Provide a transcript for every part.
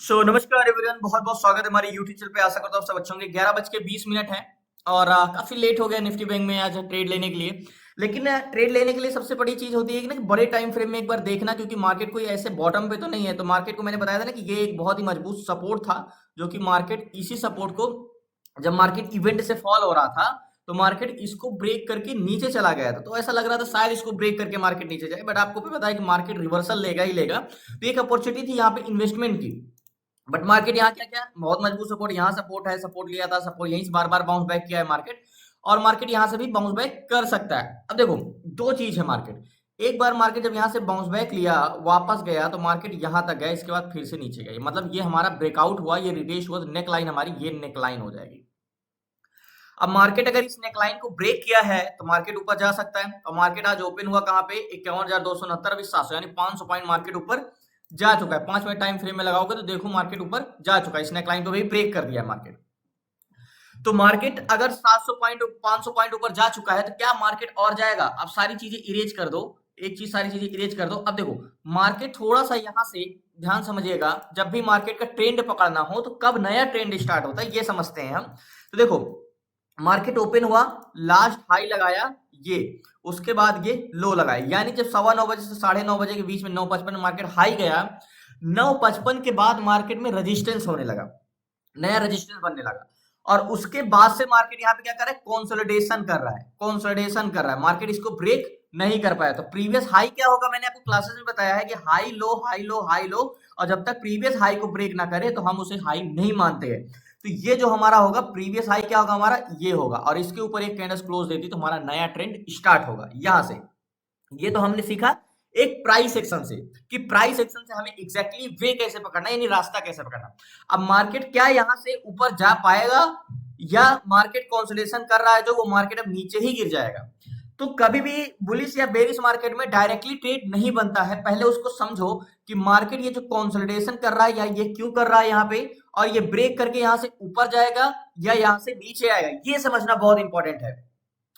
नमस्कार एवरीवन, बहुत बहुत स्वागत है हमारे यूट्यूब चैनल पे। आशा करता हूँ सब अच्छे होंगे। 11:20 है और काफी लेट हो गया निफ्टी बैंक में आज ट्रेड लेने के लिए। लेकिन ट्रेड लेने के लिए सबसे बड़ी चीज होती है कि ना कि बड़े टाइम फ्रेम में एक बार देखना, क्योंकि मार्केट कोई ऐसे बॉटम पे तो नहीं है। तो मार्केट को मैंने बताया था ना कि ये एक बहुत ही मजबूत सपोर्ट था, जो कि मार्केट इसी सपोर्ट को, जब मार्केट इवेंट से फॉल हो रहा था तो मार्केट इसको ब्रेक करके नीचे चला गया था। तो ऐसा लग रहा था शायद इसको ब्रेक करके मार्केट नीचे जाए, बट आपको भी पता है कि मार्केट रिवर्सल लेगा ही लेगा। तो एक अपॉर्चुनिटी थी यहाँ पे इन्वेस्टमेंट की। बट मार्केट यहाँ क्या क्या बहुत मजबूत सपोर्ट, यहाँ सपोर्ट है, सपोर्ट लिया था, सपोर्ट यहीं से बार बार बाउंस बैक किया है मार्केट। और मार्केट यहाँ से भी बाउंस बैक कर सकता है। अब देखो, दो चीज है मार्केट। एक बार मार्केट जब यहाँ से बाउंस बैक लिया, वापस गया, तो मार्केट यहाँ तक गया, इसके बाद फिर से नीचे गया। मतलब ये हमारा ब्रेकआउट हुआ, ये रिटेस्ट हुआ, नेक लाइन हमारी ये नेक लाइन हो जाएगी। अब मार्केट अगर इस नेकलाइन को ब्रेक किया है तो मार्केट ऊपर जा सकता है। और मार्केट आज ओपन हुआ कहाँ पे, 51,269, अभी 700, यानी 500 पॉइंट मार्केट ऊपर जा चुका है। 5 मिनट टाइम फ्रेम में लगाओगे तो देखो मार्केट ऊपर जा चुका है, इस नेकलाइन को भी ब्रेक कर दिया है मार्केट। तो मार्केट अगर 700 पॉइंट 500 पॉइंट ऊपर जा चुका है तो क्या मार्केट और जाएगा? अब सारी चीजें इरेज कर दो, एक चीज सारी चीजें इरेज कर दो। अब देखो, मार्केट थोड़ा सा यहां से ध्यान समझिएगा, जब भी मार्केट का ट्रेंड पकड़ना हो तो कब नया ट्रेंड स्टार्ट होता है ये समझते हैं हम। तो देखो, मार्केट ओपन हुआ, लास्ट हाई लगाया ये, उसके बाद ये लो लगाया, यानी जब 9:15 से 9:30 के बीच में 9:55 मार्केट हाई गया, 9:55 के बाद मार्केट में रेजिस्टेंस होने लगा, नया रेजिस्टेंस बनने लगा। और उसके बाद से मार्केट यहाँ पे क्या कर रहा है, कंसोलिडेशन कर रहा है, कंसोलिडेशन कर रहा है। मार्केट इसको ब्रेक नहीं कर पाया। तो प्रीवियस हाई क्या होगा, मैंने आपको क्लासेस में बताया है कि high low high low high low, और जब तक प्रीवियस हाई को ब्रेक ना करे तो हम उसे हाई नहीं मानते हैं। तो ये जो हमारा होगा प्रीवियस हाई क्या होगा हमारा, ये होगा, और इसके ऊपर एक कैंडल क्लोज देती तो हमारा नया ट्रेंड स्टार्ट होगा यहां से। ये तो हमने सीखा एक प्राइस एक्शन से, कि प्राइस एक्शन से हमें एग्जैक्टली वे कैसे पकड़ना है, यानी रास्ता कैसे पकड़ना। अब मार्केट क्या यहां से ऊपर जा पाएगा, या मार्केट कंसोलिडेशन कर रहा है जो वो मार्केट अब नीचे ही गिर जाएगा। तो कभी भी बुलिश या बेरिश मार्केट में डायरेक्टली ट्रेड नहीं बनता है। पहले उसको समझो कि मार्केट ये जो कंसोलिडेशन कर रहा है, या ये क्यों कर रहा है यहाँ पे, और ये ब्रेक करके यहां से ऊपर जाएगा या यहां से नीचे आएगा, ये समझना बहुत इंपॉर्टेंट है।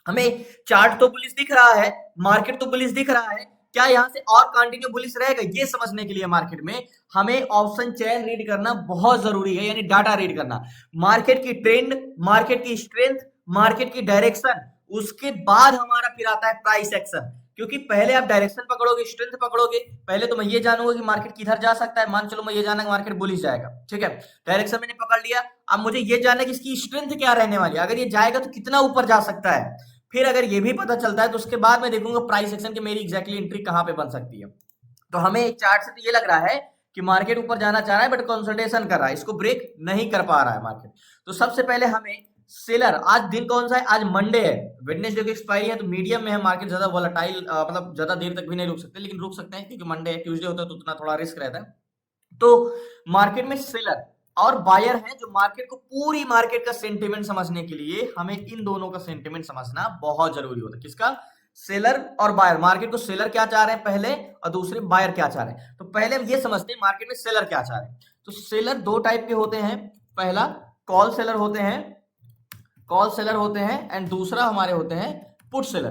हमें चार्ट तो बुलिश दिख रहा है, मार्केट तो बुलिश दिख रहा है, क्या यहां से और कंटिन्यू बुलिश रहेगा, ये समझने के लिए मार्केट में हमें ऑप्शन चेन रीड करना बहुत जरूरी है, यानी डाटा रीड करना, मार्केट की ट्रेंड, मार्केट की स्ट्रेंथ, मार्केट की डायरेक्शन। उसके बाद हमारा फिर आता है प्राइस एक्शन। क्योंकि पहले आप डायरेक्शन पकड़ोगे, स्ट्रेंथ पकड़ोगे, पहले तो मैं ये जानूंगा कि मार्केट किधर जा सकता है। मान चलो मैं ये जाना कि मार्केट बुलिश जाएगा, ठीक है, डायरेक्शन मैंने पकड़ लिया। अब मुझे ये जानना है कि इसकी स्ट्रेंथ क्या रहने वाली है, अगर ये जाएगा तो कितना ऊपर जा सकता है। फिर अगर ये भी पता चलता है तो उसके बाद मैं देखूंगा प्राइस एक्शन की मेरी एग्जैक्टली एंट्री कहां पे बन सकती है। तो हमें एक चार्ट से तो ये लग रहा है कि मार्केट ऊपर जाना चाह रहा है, बट कंसोलिडेशन कर रहा है, इसको ब्रेक नहीं कर पा रहा है मार्केट। तो सबसे पहले हमें सेलर, आज दिन कौन सा है, आज मंडे है, वेडनेसडे की एक्सपायरी है, तो मीडियम में है मार्केट, ज्यादा वोलेटाइल मतलब ज्यादा देर तक भी नहीं रुक सकते, लेकिन रुक सकते हैं क्योंकि मंडे है, ट्यूसडे होता है तो उतना थोड़ा रिस्क रहता है। तो मार्केट में सेलर और बायर है, जो मार्केट को पूरी मार्केट का सेंटिमेंट समझने के लिए हमें इन दोनों का सेंटिमेंट समझना बहुत जरूरी होता है। किसका, सेलर और बायर। मार्केट को सेलर क्या चाह रहे हैं पहले, और दूसरे बायर क्या चाह रहे हैं। तो पहले हम ये समझते हैं मार्केट में सेलर क्या चाह रहे हैं। तो सेलर दो टाइप के होते हैं, पहला कॉल सेलर होते हैं, कॉल सेलर होते हैं, एंड दूसरा हमारे होते हैं put seller,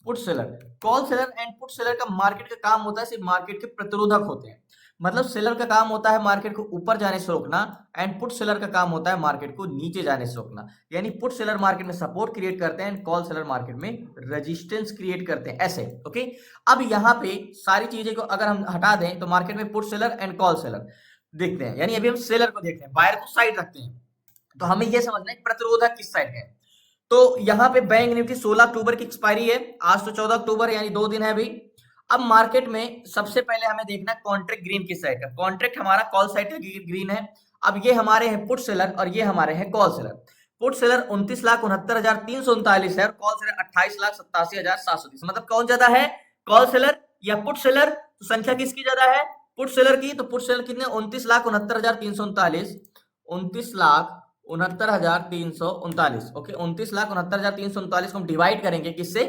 put seller. Call seller and put seller का मार्केट का काम होता है, सिर्फ मार्केट के प्रतिरोधक होते हैं। मतलब सेलर का काम होता है मार्केट को ऊपर जाने से रोकना, एंड पुट सेलर का काम होता है मार्केट को नीचे जाने से रोकना। यानी पुट सेलर मार्केट में सपोर्ट क्रिएट करते हैं, एंड कॉल सेलर मार्केट में रेजिस्टेंस क्रिएट करते हैं, ऐसे। ओके, अब यहाँ पे सारी चीजें को अगर हम हटा दें तो मार्केट में put seller and call seller देखते हैं, यानी अभी हम सेलर को देखते हैं, बायर को साइड रखते हैं। तो हमें यह समझना है प्रतिरोधक किस साइड है। तो यहाँ पे बैंक निफ्टी 16 अक्टूबर की एक्सपायरी है, आज तो 14 अक्टूबर यानी 2 दिन है अभी। अब मार्केट में सबसे पहले हमें देखना है कॉन्ट्रैक्ट ग्रीन किस साइड का, कॉन्ट्रैक्ट हमारा कॉल साइड का ग्रीन है। अब ये हमारे हैं पुट सेलर और ये हमारे हैं कॉल सेलर। पुट सेलर 29,69,339 है और कॉल सेलर 28,87,730। मतलब कौन ज्यादा है, कॉल सेलर या पुट सेलर? तो संख्या किसकी ज्यादा है, पुट सेलर की। तो पुट सेलर कितने, 29,69,339, 29,69,339। ओके, 29,69,339 को हम डिवाइड करेंगे किससे,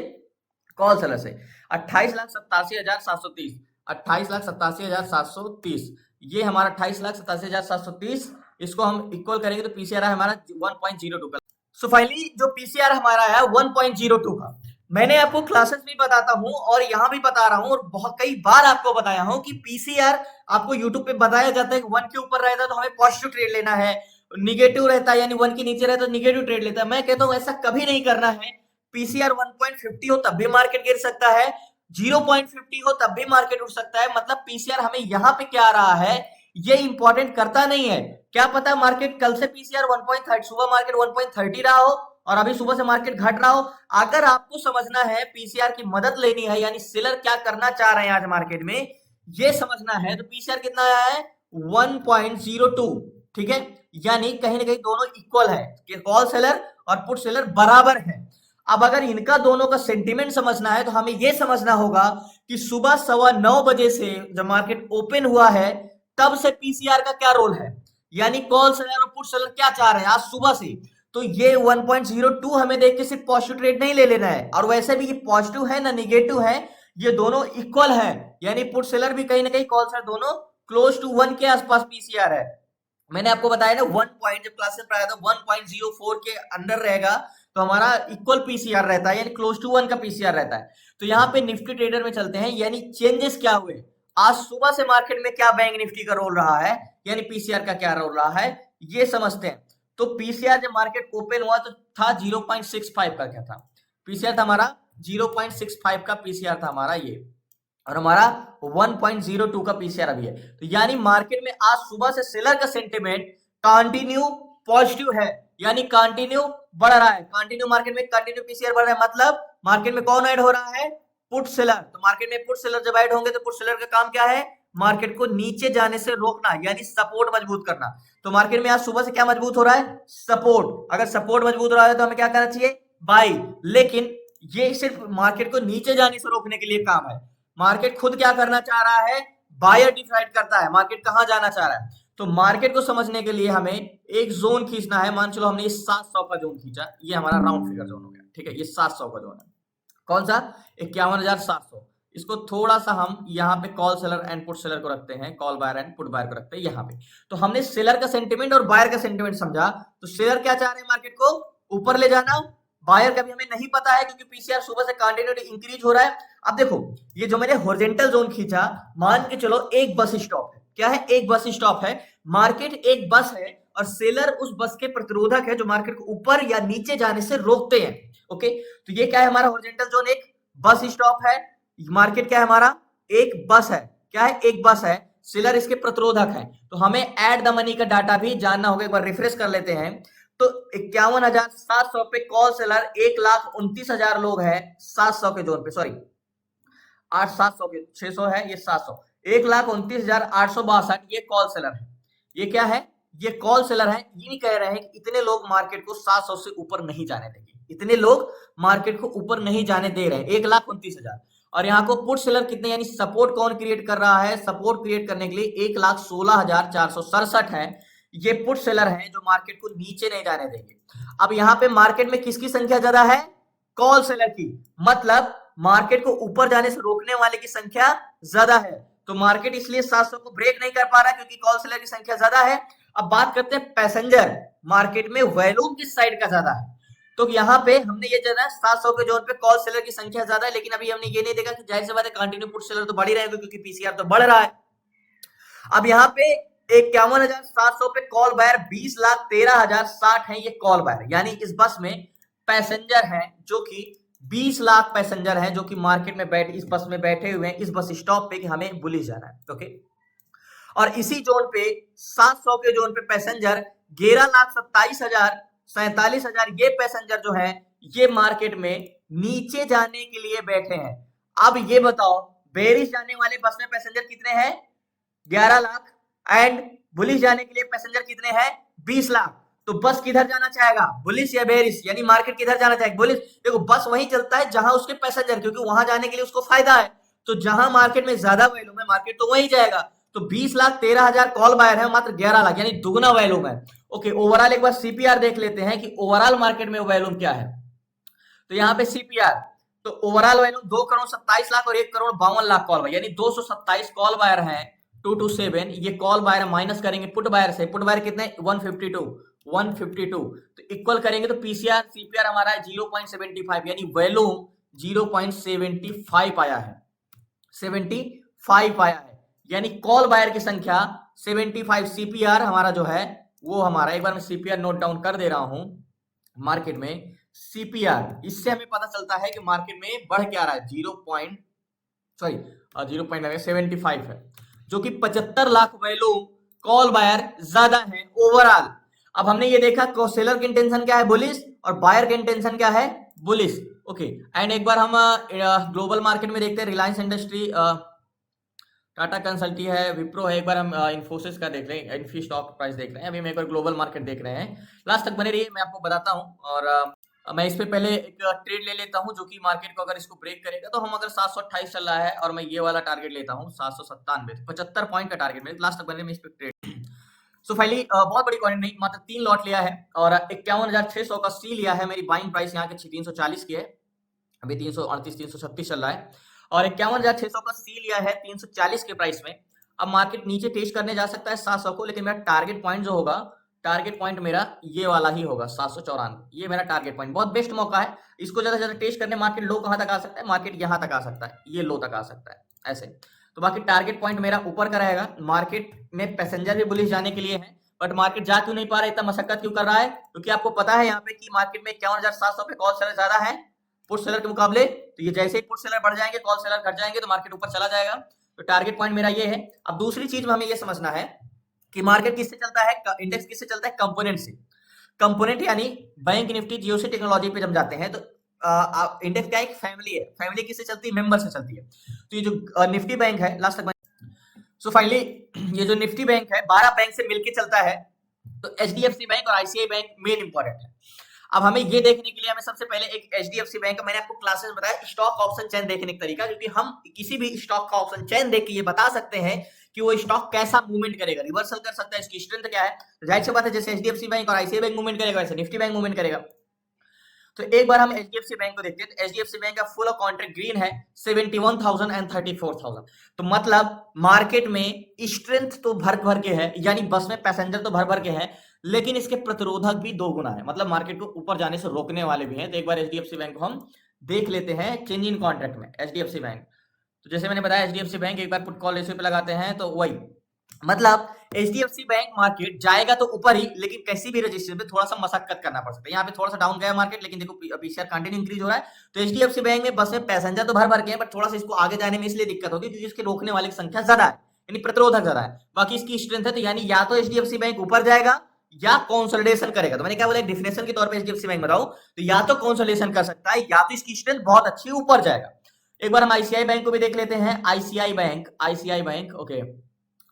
कॉल सेलर से, 28,87,730, 28,87,730, ये हमारा 28,87,730, इसको हम इक्वल करेंगे तो पीसीआर है हमारा 1.02 का। सो फाइनली जो पीसीआर हमारा है 1.02 का, मैंने आपको क्लासेस भी बताता हूं और यहां भी बता रहा हूं और बहुत कई बार आपको बताया हूं कि पीसीआर आपको यूट्यूब पे बताया जाता है कि 1 के ऊपर रहता है तो हमें पॉजिटिव ट्रेड लेना है, निगेटिव रहता है यानी 1 के नीचे रहता है तो निगेटिव ट्रेड लेता है। मैं कहता हूं ऐसा कभी नहीं करना है। पीसीआर 1.50 हो तब भी मार्केट गिर सकता है, 0.50 हो तब भी मार्केट उठ सकता है। मतलब पीसीआर हमें यहां पे क्या आ रहा है ये इंपॉर्टेंट करता नहीं है। क्या पता मार्केट कल से पीसीआर 1.30 सुबह मार्केट 1.30 रहा हो और अभी सुबह से मार्केट घट रहा हो। अगर आपको समझना है पीसीआर की मदद लेनी है यानी सेलर क्या करना चाह रहे हैं आज मार्केट में ये समझना है तो पीसीआर कितना आया है 1.02। ठीक है, यानी कहीं ना कहीं दोनों इक्वल है कि कॉल सेलर और पुट सेलर बराबर है। अब अगर इनका दोनों का सेंटीमेंट समझना है तो हमें यह समझना होगा कि सुबह 9:15 बजे से जब मार्केट ओपन हुआ है तब से पीसीआर का क्या रोल है, यानी कॉल सेलर और पुट सेलर क्या चाह रहे हैं आज सुबह से। तो ये 1.02 हमें देख के सिर्फ पॉजिटिव ट्रेड नहीं ले लेना है और वैसे भी ये पॉजिटिव है ना निगेटिव है, ये दोनों इक्वल है यानी पुट सेलर भी कहीं ना कहीं कॉल सेलर दोनों क्लोज टू 1 के आसपास पीसीआर है। मैंने आपको बताया ना 1 पॉइंट जब क्लासेस पर आया था 1.04 के अंडर रहेगा तो हमारा इक्वल पीसीआर रहता है यानी क्लोज टू 1 का पीसीआर रहता है। तो यहाँ पे निफ्टी ट्रेडर में चलते हैं यानी चेंजेस क्या हुए आज सुबह से मार्केट में, क्या बैंक निफ्टी का रोल रहा है यानी पीसीआर का क्या रोल रहा है ये समझते हैं। तो पीसीआर जब मार्केट ओपन हुआ तो था 0.65 का, क्या था पीसीआर था हमारा 0.65 का पीसीआर था हमारा ये, और हमारा 1.02 का पीसीआर अभी है। तो यानी मार्केट में आज सुबह से सेलर का सेंटिमेंट कंटिन्यू पॉजिटिव है यानी कंटिन्यू बढ़ रहा है, कंटिन्यू मार्केट में कंटिन्यू पीसीआर बढ़ रहा है। मतलब मार्केट में कौन ऐड हो रहा है पुट सेलर। तो मार्केट में पुट सेलर जब ऐड होंगे तो पुट सेलर का काम क्या है मार्केट को नीचे जाने से रोकना यानी सपोर्ट मजबूत करना। तो मार्केट में आज सुबह से क्या मजबूत हो रहा है सपोर्ट। अगर सपोर्ट मजबूत हो रहा है तो हमें क्या करना चाहिए बाई। लेकिन ये सिर्फ मार्केट को नीचे जाने से रोकने के लिए काम है। मार्केट खुद क्या करना चाह रहा है बायर डिसाइड करता है मार्केट कहां जाना चाह रहा है। तो मार्केट को समझने के लिए हमें एक जोन खींचना है। मान चलो हमने ये 700 का जोन खींचा, ये हमारा राउंड फिगर जोन हो गया। ठीक है, ये 700 का जोन है कौन सा 51,700। इसको थोड़ा सा हम यहाँ पे call seller and put seller को रखते हैं, call buyer and put buyer को रखते हैं यहाँ पे। तो हमने सेलर का सेंटीमेंट और बायर का सेंटीमेंट समझा। तो सेलर क्या चाह रहे हैं मार्केट को ऊपर ले जाना, बायर का भी हमें नहीं पता है क्योंकि पीसीआर सुबह से कंटिन्यूटी इंक्रीज हो रहा है। अब देखो ये जो मैंने हॉरिजॉन्टल जोन खींचा, मान के चलो एक बस स्टॉप है, क्या है एक बस स्टॉप है, मार्केट एक बस है और सेलर उस बस के प्रतिरोधक है जो मार्केट को ऊपर या नीचे जाने से रोकते हैं। ओके, तो ये क्या है हमारा हॉरिजॉन्टल जोन एक बस स्टॉप है, मार्केट क्या है हमारा एक बस है, क्या है एक बस है, सेलर इसके प्रतिरोधक है। तो हमें एड द मनी का डाटा भी जानना होगा, एक बार रिफ्रेश कर लेते हैं। तो 51,700 पे कॉल सेलर 1,29,000 लोग है 700 के जोन पे, सॉरी 700 के 600 है ये 700, 1,29,862 ये कॉल सेलर है। ये क्या है ये कॉल सेलर है। ये कह रहे हैं कि इतने लोग मार्केट को 700 से ऊपर नहीं जाने देंगे, इतने लोग मार्केट को ऊपर नहीं जाने दे रहे हैं 1,29,000। और यहाँ को पुट सेलर कितने यानी सपोर्ट कौन क्रिएट कर रहा है, सपोर्ट क्रिएट करने के लिए 1,16,467 है ये पुट सेलर है जो मार्केट को नीचे नहीं जाने देंगे। अब यहाँ पे मार्केट में किसकी संख्या ज्यादा है कॉल सेलर की, मतलब मार्केट को ऊपर जाने से रोकने वाले की संख्या ज्यादा है। तो मार्केट इसलिए 700 को ब्रेक नहीं कर पा रहा क्योंकि कॉल सेलर की संख्या ज्यादा है। अब बात करते हैं पैसेंजर, मार्केट में वॉल्यूम किस साइड का ज्यादा है। तो यहाँ पे हमने ये जाना 700 के जोन पे कॉल सेलर की संख्या ज्यादा है, लेकिन अभी हमने ये नहीं देखा कि जाहिर सी बात है कंटिन्यू पुट सेलर तो बढ़ ही रहेगा क्योंकि पीसीआर तो बढ़ रहा है। अब यहाँ पे 51,700 पे कॉल बायर 20,13,060 है ये कॉल बायर, यानी इस बस में पैसेंजर हैं जो कि 20 लाख पैसेंजर हैं जो कि मार्केट में इस बस में बैठे हुए हैं इस बस स्टॉप पे कि हमें बुलिश जाना है। ओके, और इसी जोन पे 700 के जोन पे पैसेंजर 11,27,000 ये पैसेंजर जो है ये मार्केट में नीचे जाने के लिए बैठे हैं। अब ये बताओ बेरिश जाने वाले बस में पैसेंजर कितने हैं 11 लाख एंड बुलिश जाने के लिए पैसेंजर कितने हैं 20 लाख। तो बस किधर जाना चाहेगा बुलिश या बेरिश, यानी मार्केट किधर जाना चाहेगा बुलिश। देखो बस वहीं चलता है जहां उसके पैसेंजर, क्योंकि वहां जाने के लिए उसको फायदा है। तो जहां मार्केट में ज्यादा वैल्यूम है मार्केट तो वहीं जाएगा। तो 20,13,000 कॉल बायर है, मात्र 11 लाख यानी दुगना वैल्यूम है। ओके, ओवरऑल एक बार सीपीआर देख लेते हैं कि ओवरऑल मार्केट में वैल्यूम क्या है। तो यहाँ पे सीपीआर तो ओवरऑल वैल्यूम 2,27,00,000 और 1,52,00,000 कॉल बायर, यानी 227 कॉल बायर है 227। ये कॉल बायर माइनस करेंगे पुट बायर से, पुट बायर कितने 152 तो इक्वल करेंगे तो पीसीआर सीपीआर हमारा है 0.75 यानी वैल्यूम 0.75 आया है, 75 आया है, यानी कॉल बायर की संख्या 75। सीपीआर हमारा जो है वो हमारा, एक बार मैं सीपीआर नोट डाउन कर दे रहा हूं मार्केट में। सीपीआर, इससे हमें पता चलता है कि मार्केट में बढ़ क्या रहा है, 0.75 है, जो कि 75 लाख वैल्यू कॉल बायर ज्यादा है ओवरऑल। अब हमने ये देखा सेलर की इंटेंशन क्या है, बुलिश, और बायर की इंटेंशन क्या है, बुलिश। ओके, एंड एक बार हम ग्लोबल मार्केट में देखते हैं, रिलायंस इंडस्ट्री, टाटा कंसल्टी है, विप्रो है, एक बार हम इन्फोसिस का देख रहे हैं, इन्फी स्टॉक प्राइस देख रहे हैं। अभी हम एक बार ग्लोबल मार्केट देख रहे हैं, लास्ट तक बने रहिए, मैं आपको बताता हूं। और मैं इस पे पहले एक ट्रेड ले लेता हूं, जो कि मार्केट को अगर इसको ब्रेक करेगा तो हम, अगर 728 चल रहा है और मैं ये वाला टारगेट लेता हूं 797, 75 पॉइंट का टारगेट मेरे, लास्ट तक बने में इस पे ट्रेड। सो फाइनली बहुत बड़ी क्वांटिटी नहीं, मात्र 3 लॉट लिया है और 51,600 का सी लिया है। मेरी बाइंग प्राइस यहाँ के 340 की है, अभी 338 336 चल रहा है, और 51,600 का सी लिया है 340 के प्राइस में। अब मार्केट नीचे टेस्ट करने जा सकता है 700 को, लेकिन मेरा टारगेट पॉइंट जो होगा, टारगेट पॉइंट मेरा ये वाला ही होगा, 794, ये मेरा टारगेट पॉइंट। बहुत बेस्ट मौका है इसको ज्यादा से ज्यादा टेस्ट करने। मार्केट लो कहां तक आ सकता है, मार्केट यहां तक आ सकता है, ये लो तक आ सकता है ऐसे। तो बाकी टारगेट पॉइंट मेरा ऊपर का रहेगा। मार्केट में पैसेंजर भी बुलिश जाने के लिए है, बट मार्केट जा क्यों नहीं पा रहा है, इतना मशक्कत क्यों कर रहा है, क्योंकि आपको पता है यहाँ पे कि मार्केट में 51,700 पे कॉल सेलर ज्यादा है पुट सेलर के मुकाबले। तो ये जैसे ही पुट सेलर बढ़ जाएंगे, कॉल सेलर घट जाएंगे, तो मार्केट ऊपर चला जाएगा। तो टारगेट पॉइंट मेरा ये है। अब दूसरी चीज में हमें ये समझना है कि मार्केट किससे चलता है, इंडेक्स किससे चलता है, कंपोनेंट से। कंपोनेंट यानी बैंक निफ्टी जीओसी टेक्नोलॉजी पे जब जाते हैं तो इंडेक्स क्या एक फैमिली है, फैमिली किससे चलती है, मेंबर से चलती है। तो ये जो निफ्टी बैंक है, लास्ट तक, सो फाइनली ये जो निफ्टी बैंक है 12 बैंक से मिलकर चलता है। तो एचडीएफसी बैंक और आईसीआई बैंक मेन इंपॉर्टेंट है। अब हमें ये देखने के लिए हमें सबसे पहले एक एचडीएफसी बैंक का, मैंने आपको क्लासेस में बताया स्टॉक ऑप्शन चेन देखने का तरीका, क्योंकि हम किसी भी स्टॉक का ऑप्शन चेन देख के ये बता सकते हैं कि वो स्टॉक कैसा मूवमेंट करेगा, रिवर्सल कर सकता है, इसकी स्ट्रेंथ क्या है। तो जाहिर सी बात है, जैसे एचडीएफसी बैंक और आईसीआई बैंक मूवमेंट करेगा, वैसे निफ्टी बैंक मूवमेंट करेगा। तो एक बार हम एचडीएफसी बैंक को देखते हैं। तो एचडीएफसी बैंक का फुल कॉन्ट्रैक्ट ग्रीन है, 71,000 एंड 34,000। तो मतलब मार्केट में स्ट्रेंथ तो भर भर के है, यानी बस में पैसेंजर तो भर भर के है, लेकिन इसके प्रतिरोधक भी 2 गुना है, मतलब मार्केट को ऊपर जाने से रोकने वाले भी हैं। तो एक बार एचडीएफसी बैंक को हम देख लेते हैं चेंज इन कॉन्ट्रैक्ट में, एचडीएफसी बैंक। तो जैसे मैंने बताया एचडीएफसी बैंक एक बार पुट कॉल रेशियो पे लगाते हैं, तो वही मतलब एचडीएफसी बैंक मार्केट जाएगा तो ऊपर ही, लेकिन किसी भी रजिस्टर पे थोड़ा सा मशक्कत करना पड़ सकता है। यहाँ पे थोड़ा सा डाउन गया मार्केट, लेकिन देखो पीसीआर कंटिन्यू इंक्रीज हो रहा है। तो एचडीएफसी बैंक में बस में पैसेंजर तो भर भर के हैं, बट थोड़ा सा इसको आगे जाने में इसलिए दिक्कत होगी क्योंकि इसके रोकने वाले की संख्या ज्यादा है, यानी प्रतिरोधक ज्यादा है। बाकी इसकी स्ट्रेंथ है, तो यानी या तो एचडीएफसी बैंक ऊपर जाएगा या कंसोलिडेशन करेगा। तो मैंने क्या बोला, डेफिनेशन के तौर पे एचडीएफसी बैंक बताऊं तो या तो कंसोलिडेशन कर सकता है, या तो इसकी स्ट्रेंथ बहुत अच्छी ऊपर जाएगा। एक बार हम आईसीआई बैंक को भी देख लेते हैं। ICI bank okay,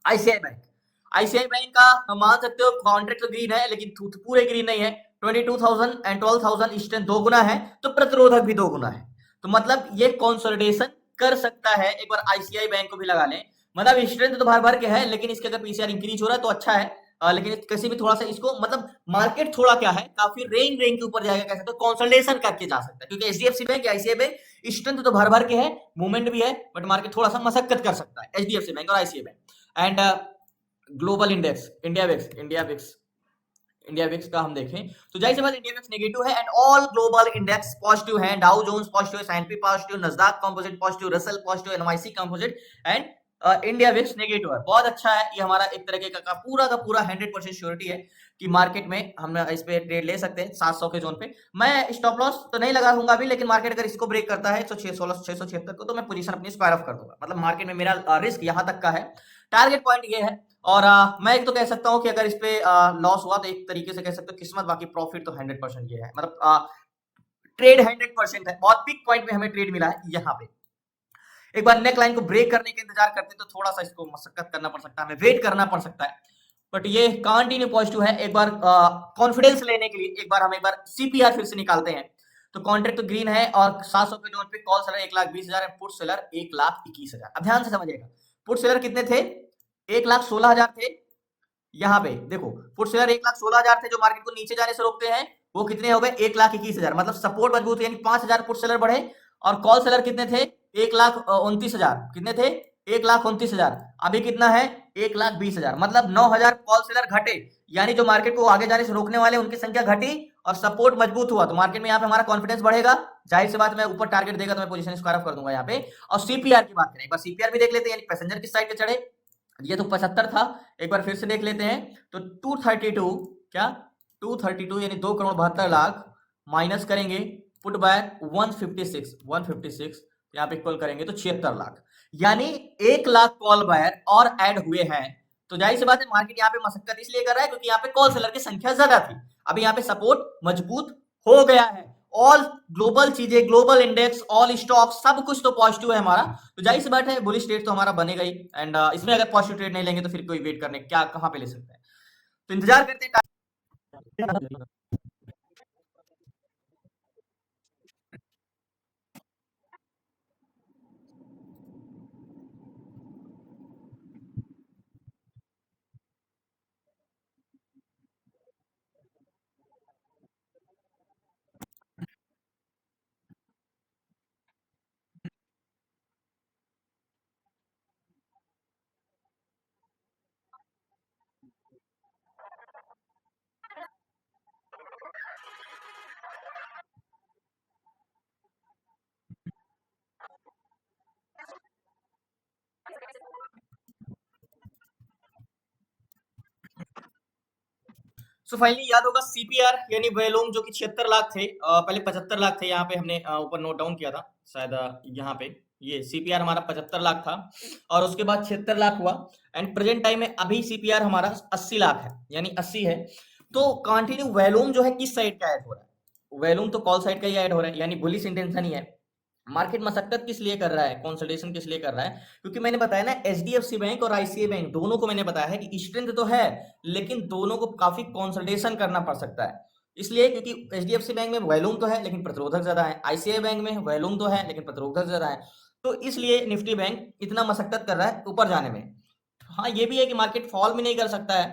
ICI bank का हम मान सकते हो कॉन्ट्रैक्ट तो ग्रीन है, लेकिन पूरे ग्रीन नहीं है। 22,000 एंड 12,000 स्ट्रेंथ 2 गुना है, तो प्रतिरोधक भी 2 गुना है। तो मतलब ये कंसोलिडेशन कर सकता है। एक बार आईसीआई बैंक को भी लगा लें, मतलब स्ट्रेंथ तो भर भर के है, लेकिन इसके अगर पीसीआर इंक्रीज हो रहा है तो अच्छा है। लेकिन किसी भी थोड़ा सा इसको, मतलब मार्केट थोड़ा क्या है, काफी रेंज के ऊपर जाएगा, कह सकते हो कंसोलिडेशन करके जा सकता है, क्योंकि HDFC bank ICI bank strength तो भर भर के है, मूवमेंट भी है, बट मार्केट थोड़ा सा मशक्कत कर सकता है एचडीएफसी बैंक और ICI bank. And global index India VIX का हम देखें तो जाहिर सी बात इंडिया विक्स नेगेटिव है, and all global index positive है। Dow Jones positive, S&P positive, नस्डैक composite positive, Russell positive, NYC composite and India VIX negative है। बहुत अच्छा है, ये हमारा एक तरीके का पूरा 100% श्योरिटी है कि मार्केट में हम इस पे ट्रेड ले सकते हैं 700 के जोन पे। मैं स्टॉप लॉस तो नहीं लगाऊंगा अभी, लेकिन मार्केट अगर इसको ब्रेक करता है तो 676 को, तो मैं पोजीशन अपनी स्क्वायर ऑफ कर दूंगा। मतलब मार्केट में मेरा रिस्क यहां तक का है, टारगेट पॉइंट ये है। और मैं एक तो कह सकता हूं कि अगर इस पे लॉस हुआ तो एक तरीके से कह सकते हो किस्मत, बाकी प्रॉफिट तो 100% ये है। मतलब ट्रेड 100% है, बहुत पिक पॉइंट में हमें ट्रेड मिला है यहाँ पे। एक बार नेक लाइन को ब्रेक करने के इंतजार करते तो थोड़ा सा इसको मशक्कत करना पड़ सकता है, हमें वेट करना पड़ सकता है, बट ये कंटिन्यू पॉजिटिव है। एक बार कॉन्फिडेंस लेने के लिए एक बार सीपीआर फिर से निकालते हैं। तो कॉन्ट्रैक्ट तो ग्रीन है और 700 के जोन पे कॉल सेलर 1,20,000 पुट सेलर 1,21,000। अब ध्यान से समझिएगा, पुट सेलर कितने थे, 1,16,000 थे। यहाँ पे देखो पुट सेलर 1,16,000 थे, जो मार्केट को नीचे जाने से रोकते हैं, वो कितने हो गए 1,21,000। मतलब सपोर्ट मजबूत, यानी 5,000 पुट सेलर बढ़े। और कॉल सेलर कितने थे, 1,29,000। कितने थे, 1,29,000। अभी कितना है, 1,20,000। मतलब 9,000 कॉल सेलर घटे, यानी जो मार्केट को आगे जाने से रोकने वाले उनकी संख्या घटी और सपोर्ट मजबूत हुआ तो मार्केट में यहाँ पे हमारा कॉन्फिडेंस बढ़ेगा, जाहिर सी बात मैं ऊपर टारगेट देगा तो मैं पोजीशन स्क्वायर ऑफ कर दूंगा यहाँ पे। और सीपीआर की बात करें, एक बार सीपीआर भी देख लेते हैं, यानी पैसेंजर की साइड पे चढ़े, ये तो 75 था, एक बार फिर से देख लेते हैं तो 232, क्या 232 यानी 2,72,00,000 माइनस करेंगे पुट बाय 156 यहाँ पे इक्वल करेंगे तो 76 लाख, यानी 1 लाख कॉल बायर और ऐड हुए हैं। तो जाहिर सी बात है मार्केट यहाँ पे मशक्कत इसलिए कर रहा है क्योंकि यहाँ पे कॉल सेलर की संख्या ज्यादा थी, अभी यहाँ पे सपोर्ट मजबूत हो गया है। ऑल ग्लोबल चीजें, ग्लोबल इंडेक्स, ऑल स्टॉक, सब कुछ तो पॉजिटिव है हमारा, तो जाहिर सी बात है बुलिश ट्रेड तो हमारा बनेगा ही। एंड इसमें अगर पॉजिटिव ट्रेड नहीं लेंगे तो फिर कोई वेट करने क्या कहां पे ले सकते हैं, तो इंतजार करते हैं। सो फाइनली याद होगा सीपीआर यानी वैलोम जो कि 76 लाख थे, पहले 75 लाख थे, यहाँ पे हमने ऊपर नोट डाउन किया था शायद, यहाँ पे ये सीपीआर हमारा 75 लाख था और उसके बाद 76 लाख हुआ। एंड प्रेजेंट टाइम में अभी सीपीआर हमारा 80 लाख है, यानी 80 है। तो कंटिन्यू वैल्यूम जो है किस साइड का ऐड हो रहा है, वैल्यूम तो कॉल साइड का ही ऐड हो रहा है, यानी बुलिश इंटेंशन ही है। मार्केट मशक्कत किस लिए कर रहा है, कंसोलिडेशन किस लिए कर रहा है, क्योंकि मैंने बताया ना एचडीएफसी बैंक और आईसीआई बैंक दोनों को मैंने बताया है कि स्ट्रेंथ तो है लेकिन दोनों को काफी कंसोलिडेशन करना पड़ सकता है। इसलिए क्योंकि एचडीएफसी बैंक में वॉल्यूम तो है लेकिन प्रतिरोधक ज्यादा है, आईसीआई बैंक में वॉल्यूम तो है लेकिन प्रतिरोधक ज्यादा है, तो इसलिए निफ्टी बैंक इतना मशक्कत कर रहा है ऊपर जाने में। हाँ ये भी है कि मार्केट फॉल भी नहीं कर सकता है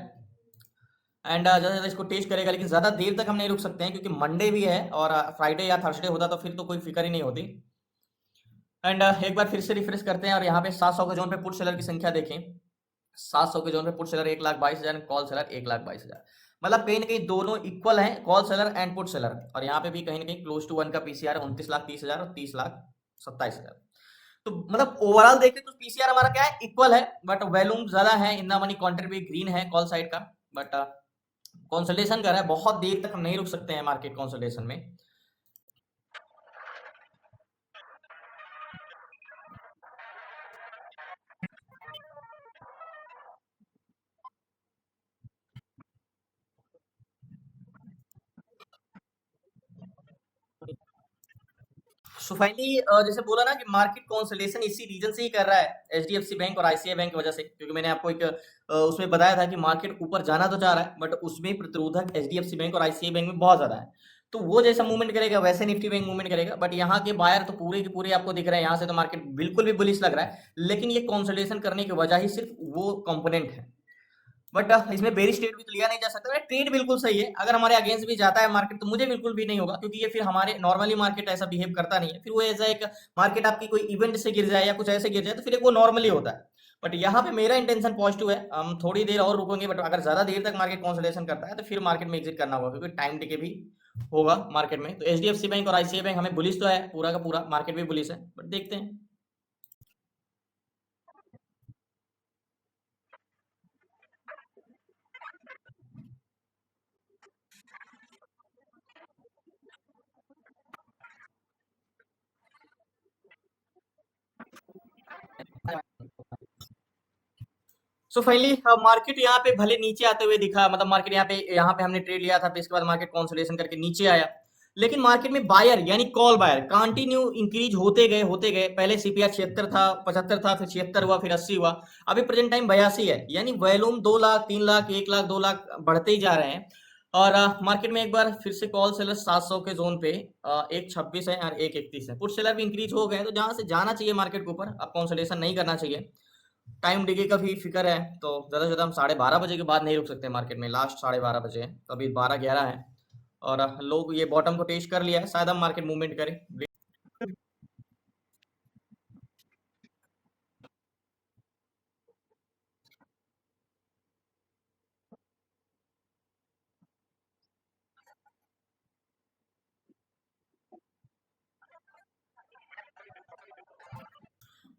एंड ज्यादा ज्यादा इसको टेस्ट करेगा, लेकिन ज्यादा देर तक हम नहीं रुक सकते हैं क्योंकि मंडे भी है और फ्राइडे या थर्सडे होता तो फिर तो कोई फिक्र ही नहीं होती। एंड एक बार फिर से रिफ्रेश करते हैं और यहाँ पे 700 के जोन पे पुट सेलर की संख्या देखें, 700 के जोन पे पुट सेलर 1,22,000, कॉल सेलर 1,22,000, मतलब कहीं ना कहीं दोनों इक्वल हैं, call seller and put seller. और यहाँ पे भी कहीं ना कहीं क्लोज टू वन का पीसीआर 29,30,000 और 30,27,000। तो मतलब ओवरऑल देखें तो पीसीआर हमारा क्या है, इक्वल है, बट वैल्यूम ज्यादा है, इन द मनी कॉन्ट्री भी ग्रीन है कॉल साइड का, बट कंसल्टेशन कर रहा है, बहुत देर तक हम नहीं रुक सकते हैं मार्केट कंसल्टेशन में। सो फाइनली जैसे बोला ना कि मार्केट कंसोलिडेशन इसी रीजन से ही कर रहा है, एचडीएफसी बैंक और आईसीआई बैंक की वजह से, क्योंकि मैंने आपको एक उसमें बताया था कि मार्केट ऊपर जाना तो चाह रहा है बट उसमें प्रतिरोधक एचडीएफसी बैंक और आईसीआई बैंक में बहुत ज्यादा है। तो वो जैसा मूवमेंट करेगा वैसे निफ्टी बैंक मूवमेंट करेगा, बट यहाँ के बायर तो पूरे के पूरे आपको दिख रहे हैं, यहाँ से तो मार्केट बिल्कुल भी बुलिश लग रहा है, लेकिन ये कंसोलिडेशन करने की वजह ही सिर्फ वो कंपोनेंट है। बट इसमें बेरिश ट्रेड भी तो लिया नहीं जा सकता, ट्रेड बिल्कुल सही है, अगर हमारे अगेंस्ट भी जाता है मार्केट तो मुझे बिल्कुल भी नहीं होगा, क्योंकि ये फिर हमारे नॉर्मली मार्केट ऐसा बिहेव करता नहीं है, फिर वो ऐसा एक मार्केट आपकी कोई इवेंट से गिर जाए या कुछ ऐसे गिर जाए तो फिर वो नॉर्मली होता है। बट यहाँ पे मेरा इंटेंशन पॉजिटिव है, हम थोड़ी देर और रुकेंगे, बट अगर ज्यादा देर तक मार्केट कंसोलिडेशन करता है तो फिर मार्केट में एग्जिट करना होगा, क्योंकि टाइम डिके भी होगा मार्केट में। तो एचडीएफसी बैंक और आईसीआई बैंक हमें बुलिश तो है, पूरा का पूरा मार्केट भी बुलिश है, बट देखते हैं। सो फाइनली मार्केट यहाँ पे भले नीचे आते हुए दिखा, मतलब मार्केट यहाँ पे हमने ट्रेड लिया था, फिर इसके बाद मार्केट कंसोलिडेशन करके नीचे आया, लेकिन मार्केट में बायर यानी कॉल बायर कंटिन्यू इंक्रीज होते गए, पहले सीपीआर 76 था, 75 था, फिर 76 हुआ, फिर 80 हुआ, अभी प्रेजेंट टाइम 82 है, यानी वॉल्यूम 2 लाख, 3 लाख, 1 लाख, 2 लाख बढ़ते ही जा रहे हैं। और मार्केट में एक बार फिर से कॉल सेलर 700 के जोन पे एक 26 है और एक 31 है, पुट सेलर भी इंक्रीज हो गए, तो जहां से जाना चाहिए मार्केट के ऊपर, अब कंसोलिडेशन नहीं करना चाहिए। टाइम डिके का भी फिक्र है, तो ज़्यादा से ज़्यादा हम 12:30 बजे के बाद नहीं रुक सकते मार्केट में, लास्ट 12:30 बजे है, तो अभी 12:11 है और लोग ये बॉटम को टेस्ट कर लिया है, शायद हम मार्केट मूवमेंट करें।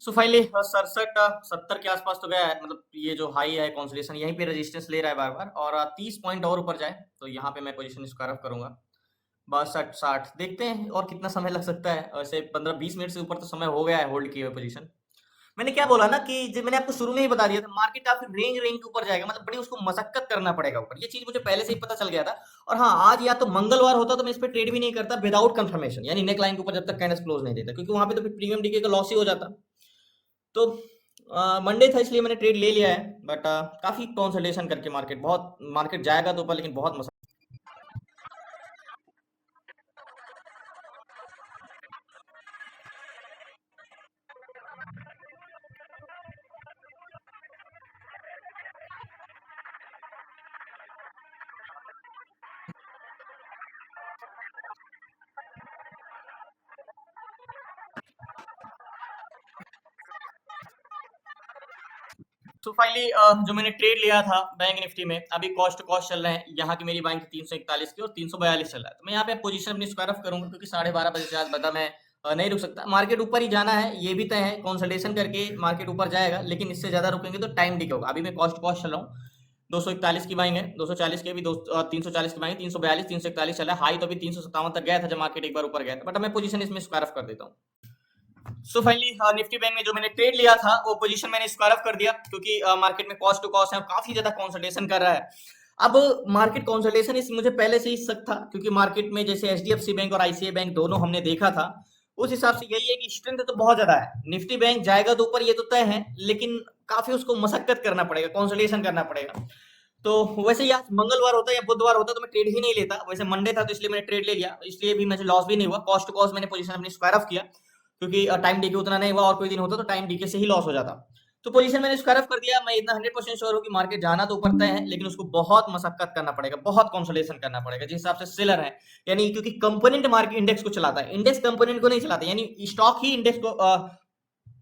सो फाइनली 67 70 के आसपास तो गया है, मतलब ये जो हाई है कंसोलिडेशन यहीं पे रेजिस्टेंस ले रहा है बार बार, और 30 पॉइंट और ऊपर जाए तो यहाँ पे मैं पोजीशन स्क्वायर ऑफ करूंगा 62 60। देखते हैं और कितना समय लग सकता है, वैसे 15 20 मिनट से ऊपर तो समय हो गया है होल्ड किए हुए पोजीशन। मैंने क्या बोला ना कि जब मैंने आपको शुरू में ही बता दिया था, मार्केट काफी रेंज रेंज के ऊपर जाएगा, मतलब बड़ी उसको मशक्कत करना पड़ेगा ऊपर, ये चीज मुझे पहले से ही पता चल गया था। और हाँ, आज या तो मंगलवार होता तो मैं इस पे ट्रेड भी नहीं करता विदाउट कंफर्मेशन, यानी नेक लाइन के ऊपर जब तक कैंडल्स क्लोज नहीं देता, क्योंकि वहां पे तो फिर प्रीमियम डीके का लॉस ही हो जाता। तो मंडे था इसलिए मैंने ट्रेड ले लिया है, बट काफी कंसोलिडेशन करके मार्केट जाएगा तो ऊपर, लेकिन बहुत तो फाइनली जो मैंने ट्रेड लिया था बैंक निफ्टी में, अभी कॉस्ट टू कॉस्ट चल रहे हैं, यहाँ की मेरी बाइंग 341 की और 342 चल रहा है, तो मैं यहाँ पे पोजीशन अपनी स्क्वायर ऑफ करूंगा, क्योंकि 12:30 बजे से आज बता मैं नहीं रुक सकता, मार्केट ऊपर ही जाना है, ये भी तय है, कंसल्टेशन करके मार्केट ऊपर जाएगा, लेकिन इससे ज्यादा रुकेंगे तो टाइम डिके होगा। अभी मैं कॉस्ट टू कॉस्ट चल रहा हूँ, 241 की बाइंग है, 240 की भी 340 की बाइंग, 342 341 चला है, हाई तो अभी 357 तक गया था जब मार्केट एक बार ऊपर गया था, बट मैं पोजीशन इसमें स्क्वायर ऑफ कर देता हूँ। सो फाइनली निफ्टी बैंक में जो मैंने ट्रेड लिया था वो पोजीशन मैंने स्क्वायर ऑफ कर दिया, क्योंकि मार्केट में कॉस्ट टू कॉस्ट है, काफी ज्यादा कंसोलिडेशन कर रहा है। अब मार्केट कंसोलिडेशन इस मुझे पहले से ही शक था, क्योंकि मार्केट में जैसे एचडीएफसी बैंक और आईसीआई बैंक दोनों हमने देखा था, उस हिसाब से यही है कि स्ट्रेंथ तो बहुत ज्यादा है, निफ्टी बैंक जाएगा तो ऊपर ये तो तय है, लेकिन काफी उसको मशक्कत करना पड़ेगा, कंसोलिडेशन करना पड़ेगा। तो वैसे ही आज मंगलवार होता या बुधवार होता तो मैं ट्रेड ही नहीं लेता, वैसे मंडे था तो इसलिए मैंने ट्रेड ले लिया, इसलिए भी मुझे लॉस भी नहीं हुआ, कॉस्ट टू कॉस्ट मैंने पोजीशन अपनी स्क्वायर ऑफ किया, क्योंकि टाइम डीके उतना नहीं हुआ, और कोई दिन होता तो टाइम डीके से ही लॉस हो जाता। तो पोजीशन मैंने स्क्वायर ऑफ कर दिया, मैं इतना 100% श्योर हूँ कि मार्केट जाना तो ऊपर तय है, लेकिन उसको बहुत मशक्कत करना पड़ेगा, बहुत कंसोलिडेशन करना पड़ेगा, जिस हिसाब से सेलर है, यानी क्योंकि कंपोनेंट मार्केट इंडेक्स को चलाता है, इंडेक्स कंपोनेंट को नहीं चलाता, यानी स्टॉक ही इंडेक्स को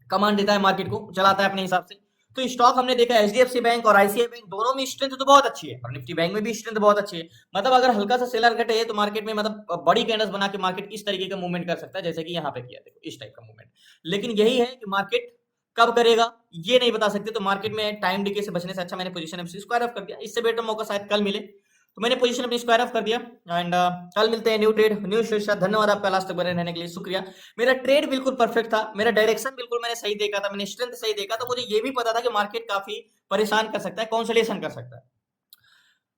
कमांड देता है, मार्केट को चलाता है अपने हिसाब से। तो स्टॉक हमने देखा एचडीएफसी बैंक और आईसीआई बैंक दोनों में स्ट्रेंथ तो बहुत अच्छी है, और निफ्टी बैंक में भी स्ट्रेंथ बहुत अच्छी है, मतलब अगर हल्का सा सेलर घटे तो मार्केट में मतलब बड़ी कैंडल्स बना के मार्केट इस तरीके का मूवमेंट कर सकता है, जैसे कि यहाँ पे किया, देखो इस टाइप का मूवमेंट। लेकिन यही है कि मार्केट कब करेगा ये नहीं बता सकते, तो मार्केट में टाइम डिके से बचने से अच्छा मैंने पोजीशन स्क्वायर ऑफ कर दिया, इससे बेटर मौका शायद कल मिले, तो मैंने पोजीशन अपनी स्क्वायर ऑफ कर दिया। एंड कल मिलते हैं न्यू ट्रेड न्यू शीर्षक। धन्यवाद आपका लास्ट तक बने रहने के लिए, शुक्रिया। मेरा ट्रेड बिल्कुल परफेक्ट था, मेरा डायरेक्शन बिल्कुल मैंने सही देखा था, मैंने स्ट्रेंथ सही देखा, तो मुझे ये भी पता था कि मार्केट काफी परेशान कर सकता है, कंसोलिडेशन कर सकता है।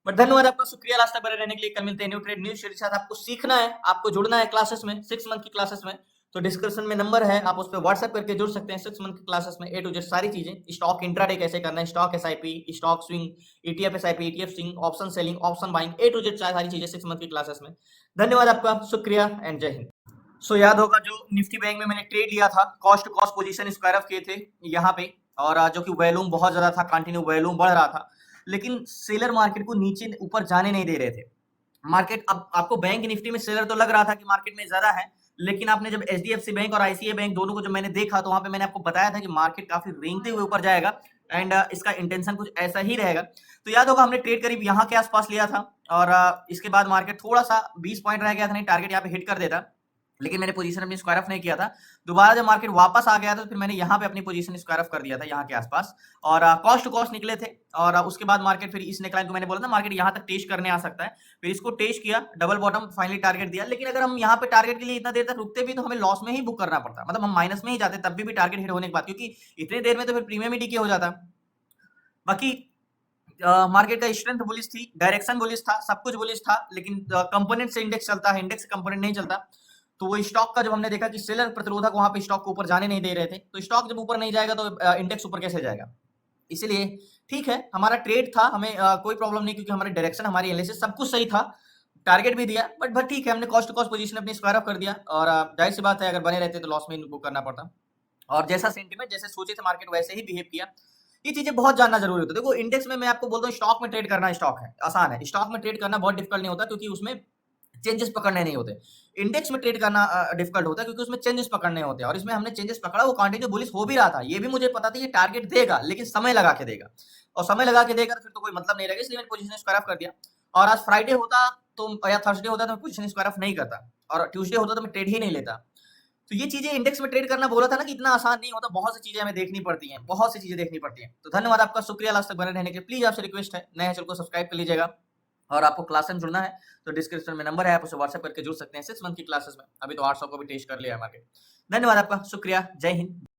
बट धन्यवाद आपका, शुक्रिया लास्ट तक बने रहने के लिए। कल मिलते हैं न्यू ट्रेड न्यू शेयर के साथ। आपको सीखना है, आपको जुड़ना है क्लासेस में, 6 मंथ की क्लासेस में, तो डिस्क्रिप्शन में नंबर है, आप उस पर व्हाट्सएप करके जुड़ सकते हैं। 6 मंथ की क्लासेस में ए टू जेड सारी चीजें, स्टॉक इंट्राडे कैसे करना है, stock SIP, stock swing, ETF SIP, ETF swing, option selling, option buying, A to Z सारी चीजें 6 मंथ की क्लासेस में। धन्यवाद आपका, शुक्रिया एंड जय हिंद। सो याद होगा जो निफ्टी बैंक में मैंने ट्रेड लिया था, cost to cost position square off किए थे यहाँ पे, और जो कि वैल्यूम बहुत ज्यादा था, कंटिन्यू वैल्यूम बढ़ रहा था, लेकिन सेलर मार्केट को नीचे ऊपर जाने नहीं दे रहे थे। मार्केट अब आपको बैंक निफ्टी में सेलर तो लग रहा था कि मार्केट में ज्यादा है, लेकिन आपने जब एचडीएफसी बैंक और आईसीआई बैंक दोनों को जब मैंने देखा, तो वहां पे मैंने आपको बताया था कि मार्केट काफी रेंगते हुए ऊपर जाएगा, एंड इसका इंटेंशन कुछ ऐसा ही रहेगा। तो याद होगा हमने ट्रेड करीब यहाँ के आसपास लिया था, और इसके बाद मार्केट थोड़ा सा 20 पॉइंट रह गया था, नहीं टारगेट यहाँ पे हिट कर देता, लेकिन मैंने पोजीशन अपनी स्क्वायर ऑफ नहीं किया था। दोबारा जब मार्केट वापस आ गया था, तो फिर मैंने यहाँ पे अपनी पोजीशन स्क्वायर ऑफ कर दिया था यहाँ के आसपास, और कॉस्ट टू कॉस्ट निकले थे, और उसके बाद मार्केट फिर इस नेकलाइन को मैंने बोला था मार्केट यहाँ तक टेस्ट करने आ सकता है, फिर इसको टेस्ट किया, डबल बॉटम फाइनली टारगेट दिया। लेकिन अगर हम यहाँ पे टारगेट के लिए इतना देर तक रुकते भी तो हमें लॉस में ही बुक करना पड़ता, मतलब हम माइनस में ही जाते तब भी टारगेट हिट होने के बाद, क्योंकि इतनी देर में तो फिर प्रीमियम ही डीके हो जाता। बाकी मार्केट का स्ट्रेंथ बुलिश थी, डायरेक्शन बुलिश था, सब कुछ बुलिश था, लेकिन कंपोनेंट से इंडेक्स चलता है, इंडेक्स से कंपोनेंट नहीं चलता। तो वो स्टॉक का जब हमने देखा कि सेलर प्रतिरोधक वहां पे स्टॉक को ऊपर जाने नहीं दे रहे थे, तो स्टॉक जब ऊपर नहीं जाएगा तो इंडेक्स ऊपर कैसे जाएगा। इसीलिए ठीक है, हमारा ट्रेड था, हमें कोई प्रॉब्लम नहीं, क्योंकि हमारी डायरेक्शन, हमारी एनालिसिस सब कुछ सही था, टारगेट भी दिया, बट ठीक है, हमने कॉस्ट टू कॉस्ट पोजीशन अपनी स्क्वायर ऑफ कर दिया, और जाहिर सी बात है अगर बने रहते तो लॉस में बुक करना पड़ता, और जैसा सेंटीमेंट जैसे सोचे थे मार्केट वैसे ही बिहेव किया। ये चीजें बहुत जानना जरूरी होता है। देखो इंडेक्स में मैं आपको बोलता हूँ, स्टॉक में ट्रेड करना स्टॉक है आसान है, स्टॉक में ट्रेड करना बहुत डिफिकल्ट नहीं होता, क्योंकि उसमें चेंजेस पकड़ने नहीं होते। इंडेक्स में ट्रेड करना डिफिकल्ट होता है, क्योंकि उसमें चेंजेस पकड़ने होते हैं, और इसमें हमने चेंजेस पकड़ा, वो कंटिन्यू बुलिश हो भी रहा था, ये भी मुझे पता था ये टारगेट देगा, लेकिन समय लगा के देगा, और समय लगा के देगा तो फिर तो कोई मतलब नहीं रहेगा, इसलिए मैंने पोजीशन स्क्वायर ऑफ कर दिया। और आज फ्राइडे होता तो या थर्सडे होता तो मैं पोजीशन स्क्वायर ऑफ नहीं करता, और ट्यूसडे होता तो मैं ट्रेड ही नहीं लेता। तो ये चीजें इंडेक्स में ट्रेड करना बोला था ना कि इतना आसान नहीं होता, बहुत सी चीजें हमें देखनी पड़ती हैं, बहुत सी चीजें देखनी पड़ती हैं। तो धन्यवाद आपका, शुक्रिया लास्ट तक बने रहने के लिए। प्लीज आपसे रिक्वेस्ट है, नए चैनल को सब्सक्राइब कर लीजिएगा, और आपको क्लास में जुड़ना है तो डिस्क्रिप्शन में नंबर है, आप उसे व्हाट्सएप करके जुड़ सकते हैं 6 मंथ की क्लासेस में। अभी तो 800 को भी टेस्ट कर लिया है मार्केट। धन्यवाद आपका, शुक्रिया, जय हिंद।